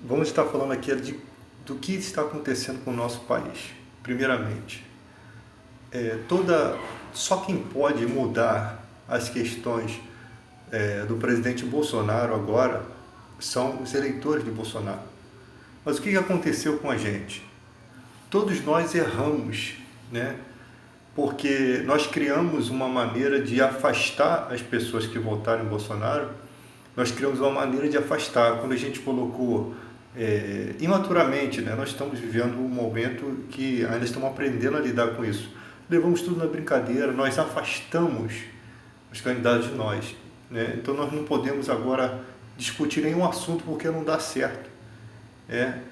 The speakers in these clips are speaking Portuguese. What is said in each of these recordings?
Vamos estar falando aqui do que está acontecendo com o nosso país. Primeiramente, só quem pode mudar as questões do presidente Bolsonaro agora são os eleitores de Bolsonaro. Mas o que aconteceu com a gente? Todos nós erramos, né? Porque nós criamos uma maneira de afastar as pessoas que votaram em Bolsonaro. Nós criamos uma maneira de afastar. Quando a gente colocou imaturamente, né? Nós estamos vivendo um momento que ainda estamos aprendendo a lidar com isso. Levamos tudo na brincadeira, nós afastamos os candidatos de nós, né? Então nós não podemos agora discutir nenhum assunto porque não dá certo,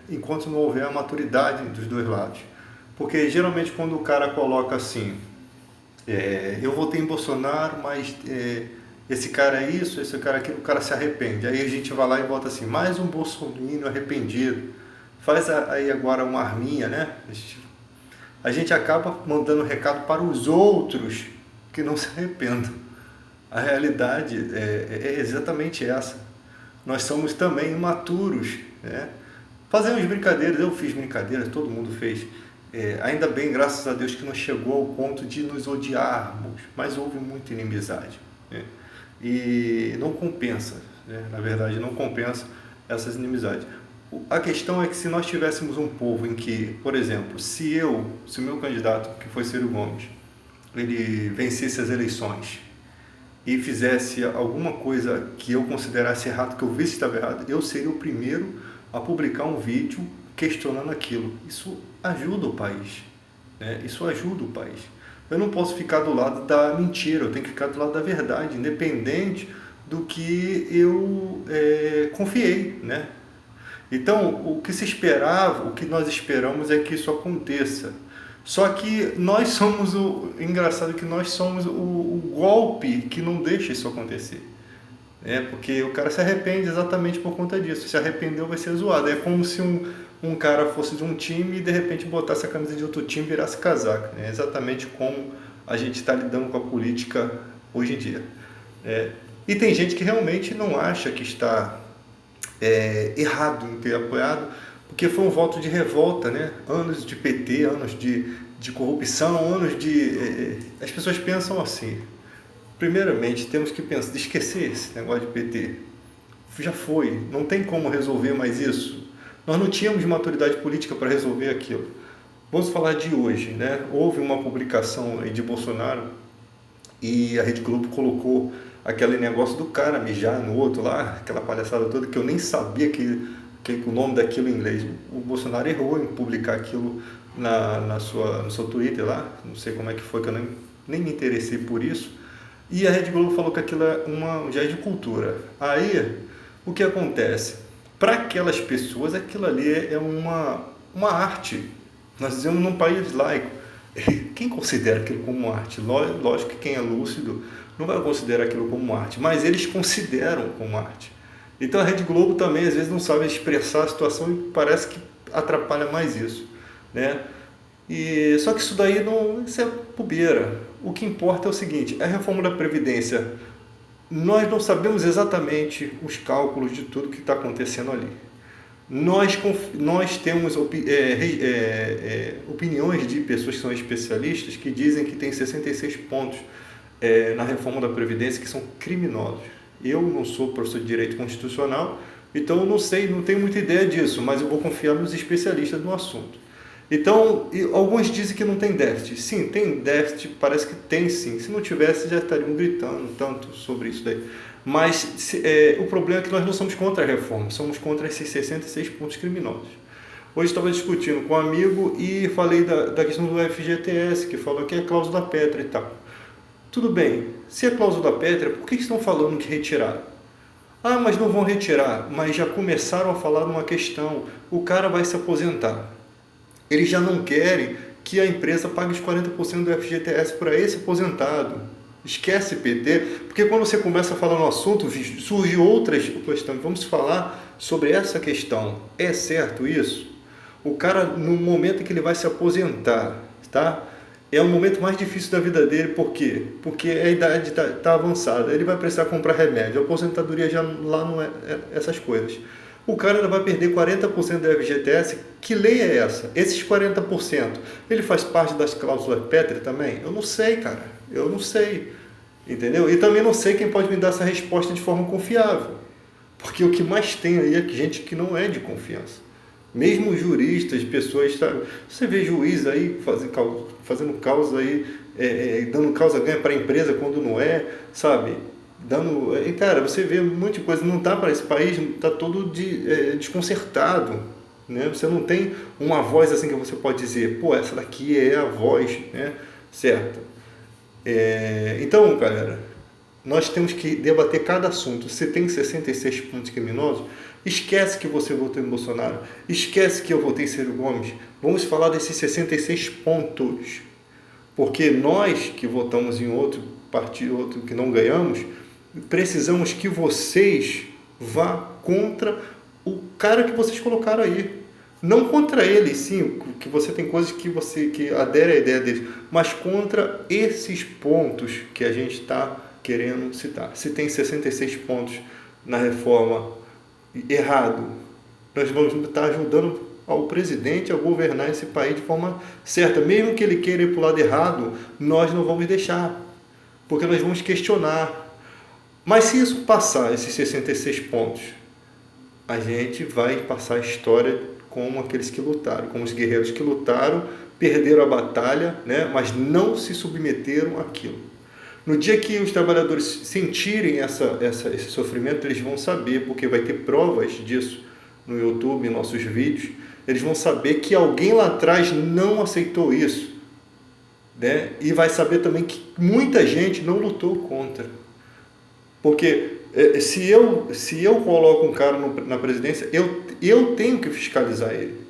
enquanto não houver a maturidade dos dois lados. Porque geralmente quando o cara coloca assim, eu votei em Bolsonaro, mas esse cara é isso, esse cara é aquilo, o cara se arrepende. Aí a gente vai lá e bota assim, mais um bolsominion arrependido. Faz aí agora uma arminha, né? A gente acaba mandando recado para os outros que não se arrependam. A realidade é exatamente essa. Nós somos também imaturos, né? Fazemos brincadeiras, eu fiz brincadeiras, todo mundo fez. Ainda bem, graças a Deus, que não chegou ao ponto de nos odiarmos, mas houve muita inimizade, né? E não compensa, né? Na verdade, não compensa essas inimizades. A questão é que se nós tivéssemos um povo em que, por exemplo, se o meu candidato, que foi Ciro Gomes, ele vencesse as eleições e fizesse alguma coisa que eu considerasse errado, que eu visse que estava errado, eu seria o primeiro a publicar um vídeo questionando aquilo. Isso ajuda o país, né? Isso ajuda o país. Eu não posso ficar do lado da mentira, eu tenho que ficar do lado da verdade, independente do que eu confiei, né? Então, o que se esperava, o que nós esperamos é que isso aconteça. Só que nós somos engraçado que nós somos o golpe que não deixa isso acontecer. Porque o cara se arrepende exatamente por conta disso. Se arrependeu, vai ser zoado. É como se um cara fosse de um time e de repente botasse a camisa de outro time e virasse casaca. É exatamente como a gente está lidando com a política hoje em dia. E tem gente que realmente não acha que está errado em ter apoiado, porque foi um voto de revolta, né? Anos de PT, anos de corrupção, anos de... as pessoas pensam assim. Primeiramente, temos que esquecer esse negócio de PT. Já foi, não tem como resolver mais isso. Nós não tínhamos maturidade política para resolver aquilo. Vamos falar de hoje, né? Houve uma publicação de Bolsonaro e a Rede Globo colocou aquele negócio do cara mijar no outro lá, aquela palhaçada toda que eu nem sabia que o nome daquilo em inglês. O Bolsonaro errou em publicar aquilo no seu Twitter lá, não sei como é que foi, que eu nem me interessei por isso. E a Rede Globo falou que aquilo é um gesto de cultura. Aí, o que acontece? Para aquelas pessoas, aquilo ali é uma arte. Nós vivemos num país laico. Quem considera aquilo como arte? Lógico que quem é lúcido não vai considerar aquilo como arte, mas eles consideram como arte. Então a Rede Globo também às vezes não sabe expressar a situação e parece que atrapalha mais isso, né? Só que isso daí isso é bobeira. O que importa é o seguinte, a reforma da Previdência, nós não sabemos exatamente os cálculos de tudo que está acontecendo ali. Nós temos opiniões de pessoas que são especialistas que dizem que tem 66 pontos na reforma da Previdência que são criminosos. Eu não sou professor de Direito Constitucional, então eu não sei, não tenho muita ideia disso, mas eu vou confiar nos especialistas no assunto. Então, alguns dizem que não tem déficit. Sim, tem déficit, parece que tem sim. Se não tivesse, já estariam gritando tanto sobre isso daí. Mas o problema é que nós não somos contra a reforma, somos contra esses 66 pontos criminosos. Hoje estava discutindo com um amigo e falei da questão do FGTS, que falou que é cláusula pétrea e tal. Tudo bem, se é cláusula pétrea, por que estão falando que retiraram? Ah, mas não vão retirar, mas já começaram a falar numa questão, o cara vai se aposentar. Eles já não querem que a empresa pague os 40% do FGTS para esse aposentado. Esquece PT, porque quando você começa a falar no assunto, surge outras questões. Vamos falar sobre essa questão. É certo isso? O cara, no momento em que ele vai se aposentar, tá? É o momento mais difícil da vida dele, por quê? Porque a idade está avançada, ele vai precisar comprar remédio, a aposentadoria já lá não é essas coisas. O cara ainda vai perder 40% do FGTS. Que lei é essa? Esses 40%, ele faz parte das cláusulas pétreas também? Eu não sei, cara. Eu não sei. Entendeu? E também não sei quem pode me dar essa resposta de forma confiável. Porque o que mais tem aí é gente que não é de confiança. Mesmo juristas, pessoas, sabe? Você vê juiz aí fazendo causa aí, dando causa ganha para a empresa quando não é, sabe? Cara, você vê um monte de coisa, não tá para esse país, tá todo desconcertado, né? Você não tem uma voz assim que você pode dizer, pô, essa daqui é a voz, né? Certo? Então, galera, nós temos que debater cada assunto. Se tem 66 pontos criminosos, esquece que você votou em Bolsonaro, esquece que eu votei em Ciro Gomes. Vamos falar desses 66 pontos, porque nós que votamos em outro partido, outro que não ganhamos, precisamos que vocês vá contra o cara que vocês colocaram aí. Não contra ele, sim, que você tem coisas que adere à ideia dele, mas contra esses pontos que a gente está querendo citar. Se tem 66 pontos na reforma errado, nós vamos estar ajudando ao presidente a governar esse país de forma certa. Mesmo que ele queira ir para o lado errado, nós não vamos deixar, porque nós vamos questionar. Mas se isso passar, esses 66 pontos, a gente vai passar a história como aqueles que lutaram, como os guerreiros que lutaram, perderam a batalha, né, mas não se submeteram àquilo. No dia que os trabalhadores sentirem esse sofrimento, eles vão saber, porque vai ter provas disso no YouTube, em nossos vídeos, eles vão saber que alguém lá atrás não aceitou isso, né? E vai saber também que muita gente não lutou contra. Porque se eu coloco um cara na presidência, eu tenho que fiscalizar ele.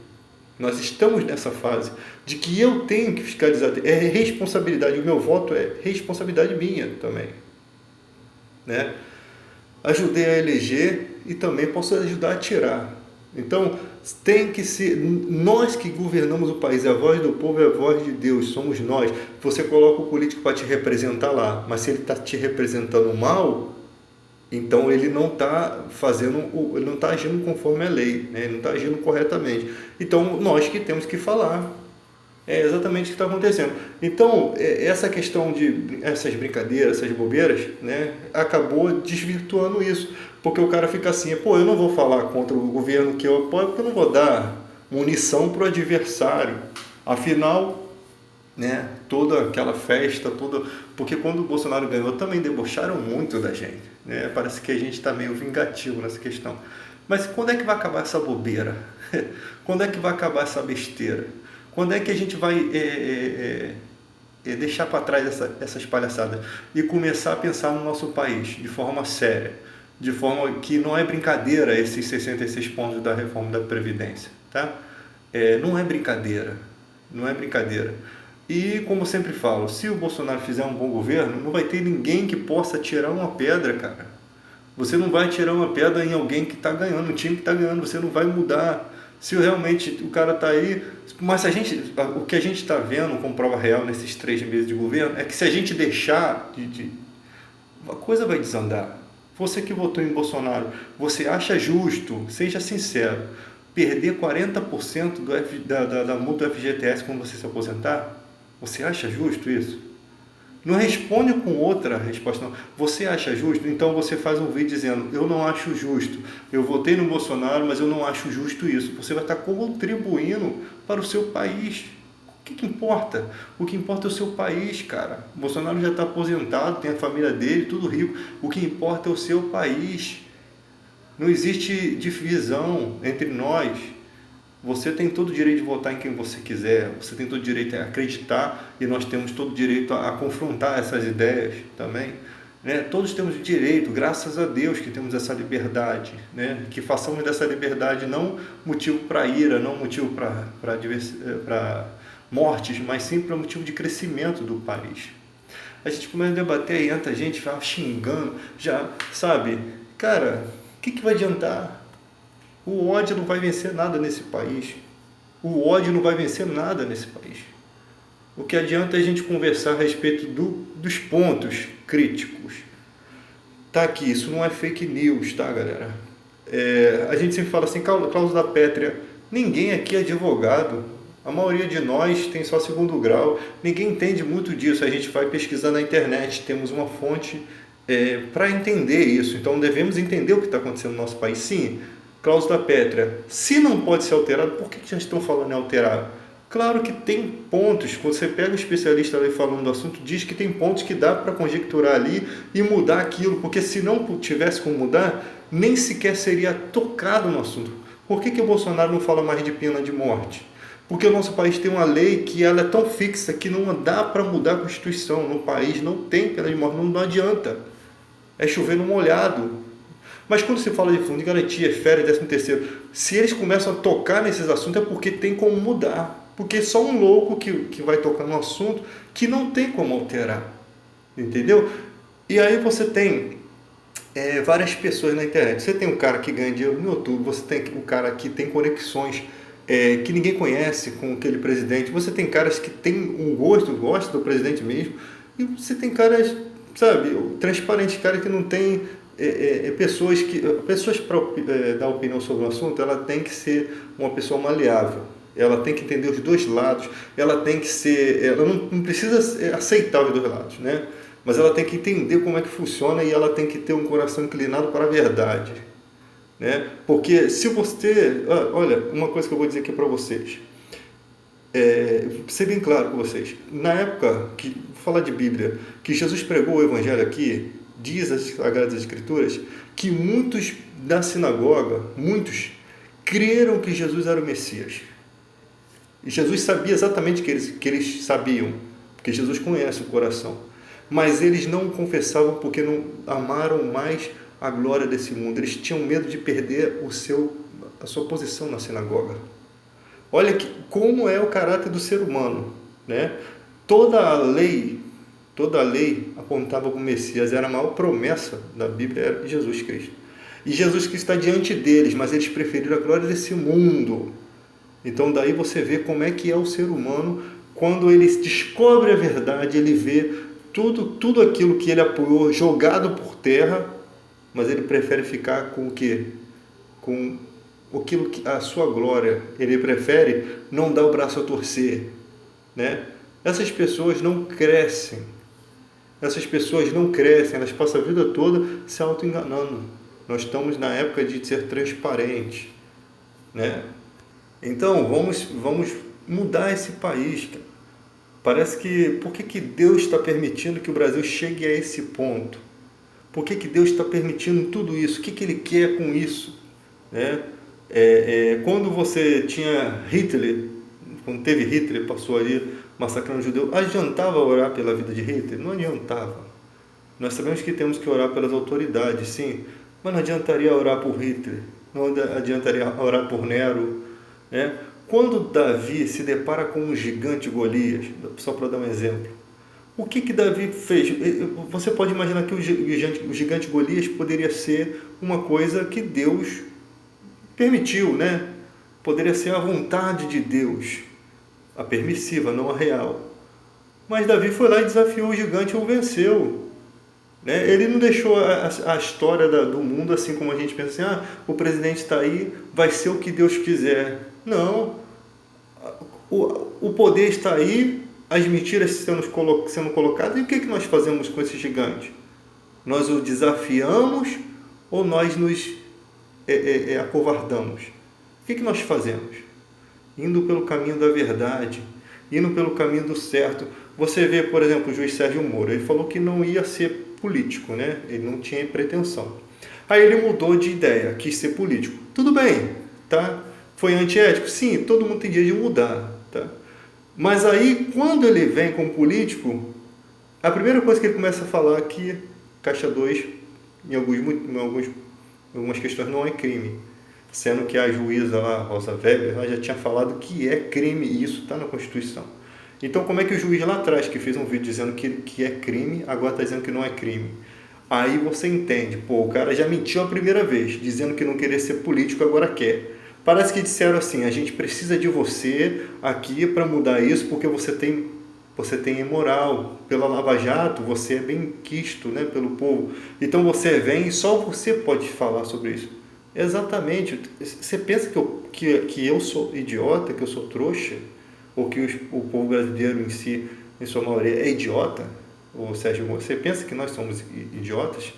Nós estamos nessa fase de que eu tenho que fiscalizar. É responsabilidade, o meu voto é responsabilidade minha também, né? Ajudei a eleger e também posso ajudar a tirar. Então, tem que ser nós que governamos o país, é a voz do povo, é a voz de Deus, somos nós. Você coloca o político para te representar lá, mas se ele está te representando mal, então ele não está ele não está agindo conforme a lei, né? Ele não está agindo corretamente. Então nós que temos que falar. É exatamente o que está acontecendo. Então essa questão de essas brincadeiras, essas bobeiras, né, acabou desvirtuando isso, porque o cara fica assim, pô, eu não vou falar contra o governo que eu apoio, porque eu não vou dar munição para o adversário. Afinal, né, toda aquela festa, porque quando o Bolsonaro ganhou também debocharam muito da gente, né? Parece que a gente está meio vingativo nessa questão. Mas quando é que vai acabar essa bobeira? Quando é que vai acabar essa besteira? Quando é que a gente vai deixar para trás essas palhaçadas e começar a pensar no nosso país de forma séria, de forma que não é brincadeira esses 66 pontos da reforma da Previdência, tá? Não é brincadeira, não é brincadeira. E, como sempre falo, se o Bolsonaro fizer um bom governo, não vai ter ninguém que possa tirar uma pedra, cara. Você não vai tirar uma pedra em alguém que está ganhando, um time que está ganhando, você não vai mudar. Se realmente o cara está aí... Mas o que a gente está vendo com prova real nesses 3 meses de governo é que se a gente deixar a coisa vai desandar. Você que votou em Bolsonaro, você acha justo, seja sincero, perder 40% da multa do FGTS quando você se aposentar? Você acha justo isso? Não responde com outra resposta, não. Você acha justo? Então você faz um vídeo dizendo, eu não acho justo. Eu votei no Bolsonaro, mas eu não acho justo isso. Você vai estar contribuindo para o seu país. O que importa? O que importa é o seu país, cara. O Bolsonaro já está aposentado, tem a família dele, tudo rico. O que importa é o seu país. Não existe divisão entre nós. Você tem todo o direito de votar em quem você quiser, você tem todo o direito a acreditar e nós temos todo o direito a confrontar essas ideias também, né? Todos temos o direito, graças a Deus que temos essa liberdade, né? Que façamos dessa liberdade não motivo para ira, não motivo para mortes, mas sim para motivo de crescimento do país. A gente começa a debater e entra gente xingando, já sabe, cara, o que vai adiantar? O ódio não vai vencer nada nesse país. O ódio não vai vencer nada nesse país. O que adianta é a gente conversar a respeito dos pontos críticos. Tá aqui, isso não é fake news, tá, galera? A gente sempre fala assim, cláusula da pétrea. Ninguém aqui é advogado. A maioria de nós tem só segundo grau. Ninguém entende muito disso. A gente vai pesquisar na internet. Temos uma fonte para entender isso. Então devemos entender o que está acontecendo no nosso país. Sim, cláusula da pétrea. Se não pode ser alterado, por que já estão falando em alterar? Claro que tem pontos. Quando você pega um especialista ali falando do assunto, diz que tem pontos que dá para conjecturar ali e mudar aquilo. Porque se não tivesse como mudar, nem sequer seria tocado no assunto. Por que o Bolsonaro não fala mais de pena de morte? Porque o nosso país tem uma lei que ela é tão fixa que não dá para mudar a Constituição. No país não tem pena de morte, não adianta. É chover no molhado. Mas quando se fala de fundo de garantia, férias, 13º, se eles começam a tocar nesses assuntos é porque tem como mudar. Porque só um louco que vai tocar no assunto que não tem como alterar. Entendeu? E aí você tem várias pessoas na internet. Você tem um cara que ganha dinheiro no YouTube, você tem um cara que tem conexões que ninguém conhece com aquele presidente, você tem caras que tem um gosto do presidente mesmo, e você tem caras, sabe, transparentes, caras que não tem pessoas para dar opinião sobre o assunto, ela tem que ser uma pessoa maleável. Ela tem que entender os dois lados, ela tem que ser, ela não precisa aceitar os dois lados, né? Mas ela tem que entender como é que funciona e ela tem que ter um coração inclinado para a verdade, né? Porque se você, olha, uma coisa que eu vou dizer aqui para vocês, ser bem claro com vocês, na época que, vou falar de Bíblia, que Jesus pregou o Evangelho aqui, diz as Sagradas Escrituras, que muitos da sinagoga, muitos, creram que Jesus era o Messias. E Jesus sabia exatamente que eles sabiam, porque Jesus conhece o coração. Mas eles não confessavam porque não amaram mais a glória desse mundo. Eles tinham medo de perder a sua posição na sinagoga. Olha como é o caráter do ser humano, né? Toda a lei apontava para o Messias. Era a maior promessa da Bíblia, era Jesus Cristo. E Jesus Cristo está diante deles, mas eles preferiram a glória desse mundo. Então daí você vê como é que é o ser humano quando ele descobre a verdade, ele vê tudo aquilo que ele apoiou jogado por terra, mas ele prefere ficar com o quê? Com aquilo que a sua glória. Ele prefere não dar o braço a torcer, né? Essas pessoas não crescem. Elas passam a vida toda se auto-enganando. Nós estamos na época de ser transparente, né? Então, vamos mudar esse país, cara. Parece que, por que Deus está permitindo que o Brasil chegue a esse ponto? Por que Deus está permitindo tudo isso? O que Ele quer com isso? Né? Quando você tinha Hitler, quando teve Hitler, passou ali massacrando os judeus, adiantava orar pela vida de Hitler? Não adiantava. Nós sabemos que temos que orar pelas autoridades, sim, mas não adiantaria orar por Hitler, não adiantaria orar por Nero, né? Quando Davi se depara com um gigante Golias, só para dar um exemplo, o que Davi fez? Você pode imaginar que o gigante Golias poderia ser uma coisa que Deus permitiu, né? Poderia ser a vontade de Deus, a permissiva, não a real. Mas Davi foi lá e desafiou o gigante e o venceu. Né? Ele não deixou a história do mundo assim como a gente pensa assim, o presidente está aí, vai ser o que Deus quiser. Não, o poder está aí, as mentiras sendo colocadas, e o que nós fazemos com esse gigante? Nós o desafiamos ou nós nos acovardamos? O que nós fazemos? Indo pelo caminho da verdade, indo pelo caminho do certo. Você vê, por exemplo, o juiz Sérgio Moro, ele falou que não ia ser político, né? Ele não tinha pretensão. Aí ele mudou de ideia, quis ser político. Tudo bem, tá? Foi antiético? Sim, todo mundo tem direito de mudar, tá? Mas aí, quando ele vem como político, a primeira coisa que ele começa a falar é que Caixa 2, em algumas questões, não é crime. Sendo que a juíza lá, Rosa Weber, ela já tinha falado que é crime, e isso está na Constituição. Então, como é que o juiz lá atrás, que fez um vídeo dizendo que é crime, agora está dizendo que não é crime? Aí você entende, o cara já mentiu a primeira vez, dizendo que não queria ser político, agora quer. Parece que disseram assim, a gente precisa de você aqui para mudar isso, porque você tem moral. Pela Lava Jato, você é bem quisto, né, pelo povo. Então você vem e só você pode falar sobre isso. Exatamente. Você pensa que eu sou idiota, que eu sou trouxa? Ou que o povo brasileiro em si, em sua maioria, é idiota? Ou Sérgio, você pensa que nós somos idiotas?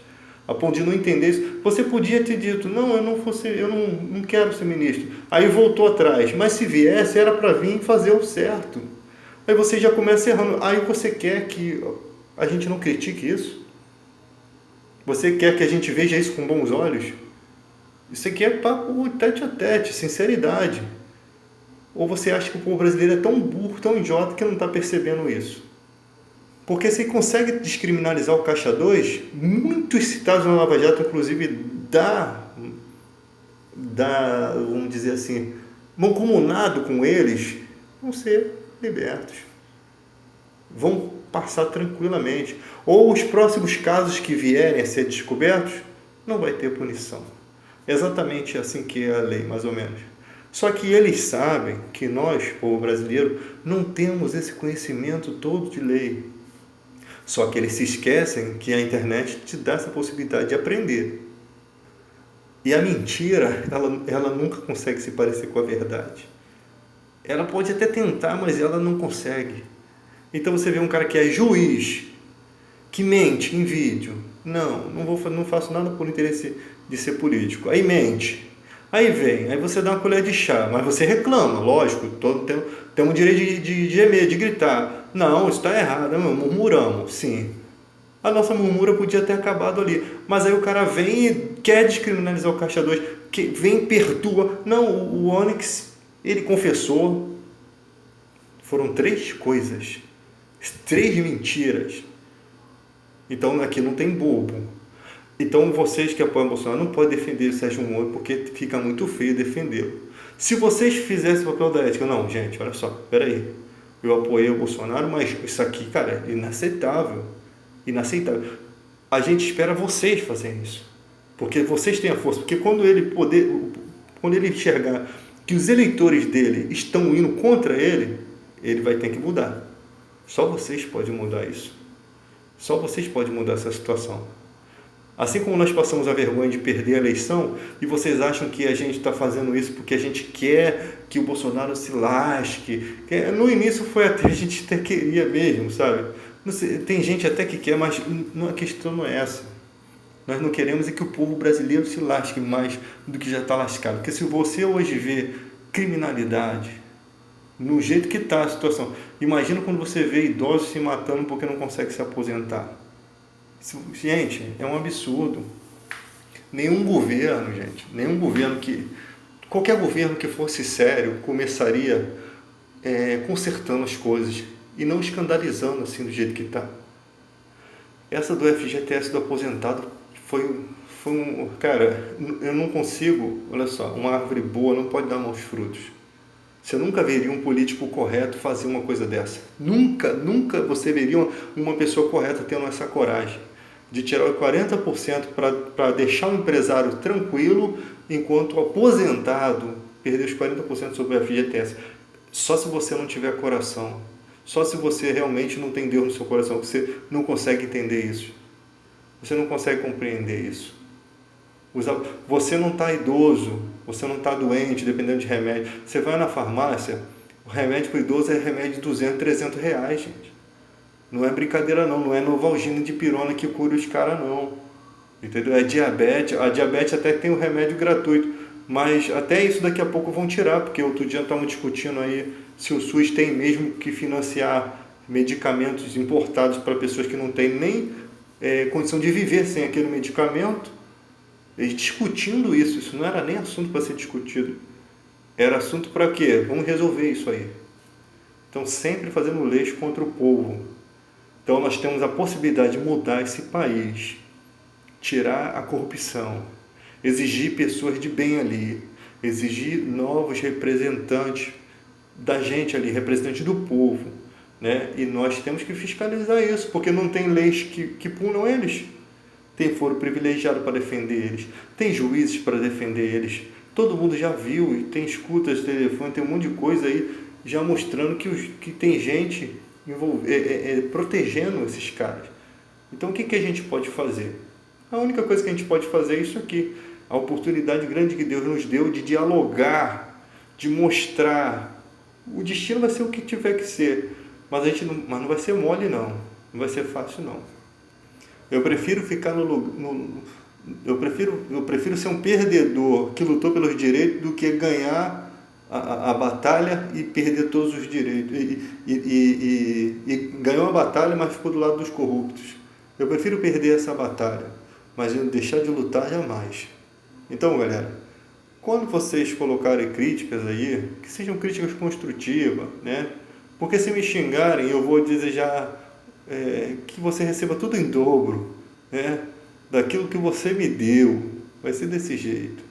A ponto de não entender isso. Você podia ter dito, não, eu não quero ser ministro. Aí voltou atrás. Mas se viesse, era para vir fazer o certo. Aí você já começa errando. Aí você quer que a gente não critique isso? Você quer que a gente veja isso com bons olhos? Isso aqui é papo tete a tete, sinceridade. Ou você acha que o povo brasileiro é tão burro, tão idiota, que não está percebendo isso? Porque você consegue descriminalizar o Caixa 2, muitos citados na Lava Jato, inclusive vamos dizer assim, mancomunado com eles, vão ser libertos. Vão passar tranquilamente. Ou os próximos casos que vierem a ser descobertos, não vai ter punição. É exatamente assim que é a lei, mais ou menos. Só que eles sabem que nós, povo brasileiro, não temos esse conhecimento todo de lei. Só que eles se esquecem que a internet te dá essa possibilidade de aprender. E a mentira, ela nunca consegue se parecer com a verdade. Ela pode até tentar, mas ela não consegue. Então você vê um cara que é juiz, que mente em vídeo. Não faço nada por interesse de ser político. Aí mente. Aí você dá uma colher de chá, mas você reclama, lógico, temos o direito de gemer, de gritar. Não, isso está errado, murmuramos, sim. A nossa murmura podia ter acabado ali, mas aí o cara vem e quer descriminalizar o Caixa 2, vem e perdoa. Não, o Onyx, ele confessou. Foram 3 coisas, 3 mentiras. Então aqui não tem bobo. Então vocês que apoiam o Bolsonaro não podem defender o Sérgio Moro, porque fica muito feio defendê-lo. Se vocês fizessem o papel da ética, não, gente, olha só, peraí, eu apoiei o Bolsonaro, mas isso aqui, cara, é inaceitável. Inaceitável. A gente espera vocês fazerem isso, porque vocês têm a força, porque quando ele enxergar que os eleitores dele estão indo contra ele, ele vai ter que mudar. Só vocês podem mudar isso. Só vocês podem mudar essa situação. Assim como nós passamos a vergonha de perder a eleição, e vocês acham que a gente está fazendo isso porque a gente quer que o Bolsonaro se lasque. No início a gente até queria mesmo, sabe? Tem gente até que quer, mas a questão não é essa. Nós não queremos é que o povo brasileiro se lasque mais do que já está lascado. Porque se você hoje vê criminalidade, no jeito que está a situação, imagina quando você vê idosos se matando porque não consegue se aposentar. Gente, é um absurdo. Nenhum governo qualquer governo que fosse sério começaria consertando as coisas e não escandalizando assim do jeito que está. Essa do FGTS do aposentado foi cara, eu não consigo, olha só, uma árvore boa não pode dar maus frutos. Você nunca veria um político correto fazer uma coisa dessa. Nunca você veria uma pessoa correta tendo essa coragem de tirar os 40% para deixar o empresário tranquilo, enquanto o aposentado perder os 40% sobre o FGTS. Só se você não tiver coração. Só se você realmente não tem Deus no seu coração. Você não consegue entender isso. Você não consegue compreender isso. Você não está idoso, você não está doente, dependendo de remédio. Você vai na farmácia, o remédio para o idoso é remédio de 200, 300 reais, gente. Não é brincadeira não é Novalgina de pirona que cura os caras não. Entendeu? É diabetes, a diabetes até tem um remédio gratuito, mas até isso daqui a pouco vão tirar, porque outro dia estamos discutindo aí se o SUS tem mesmo que financiar medicamentos importados para pessoas que não têm nem condição de viver sem aquele medicamento. Eles discutindo isso não era nem assunto para ser discutido. Era assunto para quê? Vamos resolver isso aí. Então, sempre fazendo leis contra o povo. Então, nós temos a possibilidade de mudar esse país, tirar a corrupção, exigir pessoas de bem ali, exigir novos representantes da gente ali, representantes do povo, né? E nós temos que fiscalizar isso, porque não tem leis que punam eles. Tem foro privilegiado para defender eles, tem juízes para defender eles. Todo mundo já viu, e tem escutas de telefone, tem um monte de coisa aí já mostrando que tem gente protegendo esses caras. Então o que a gente pode fazer? A única coisa que a gente pode fazer é isso aqui, a oportunidade grande que Deus nos deu de dialogar, de mostrar. O destino vai ser o que tiver que ser, mas não vai ser mole não, não vai ser fácil não. Eu prefiro ficar eu prefiro ser um perdedor que lutou pelos direitos do que ganhar a batalha e perder todos os direitos. E ganhou a batalha, mas ficou do lado dos corruptos. Eu prefiro perder essa batalha, mas deixar de lutar jamais. Então, galera, quando vocês colocarem críticas aí, que sejam críticas construtivas, né? Porque se me xingarem, eu vou desejar que você receba tudo em dobro, né? Daquilo que você me deu. Vai ser desse jeito.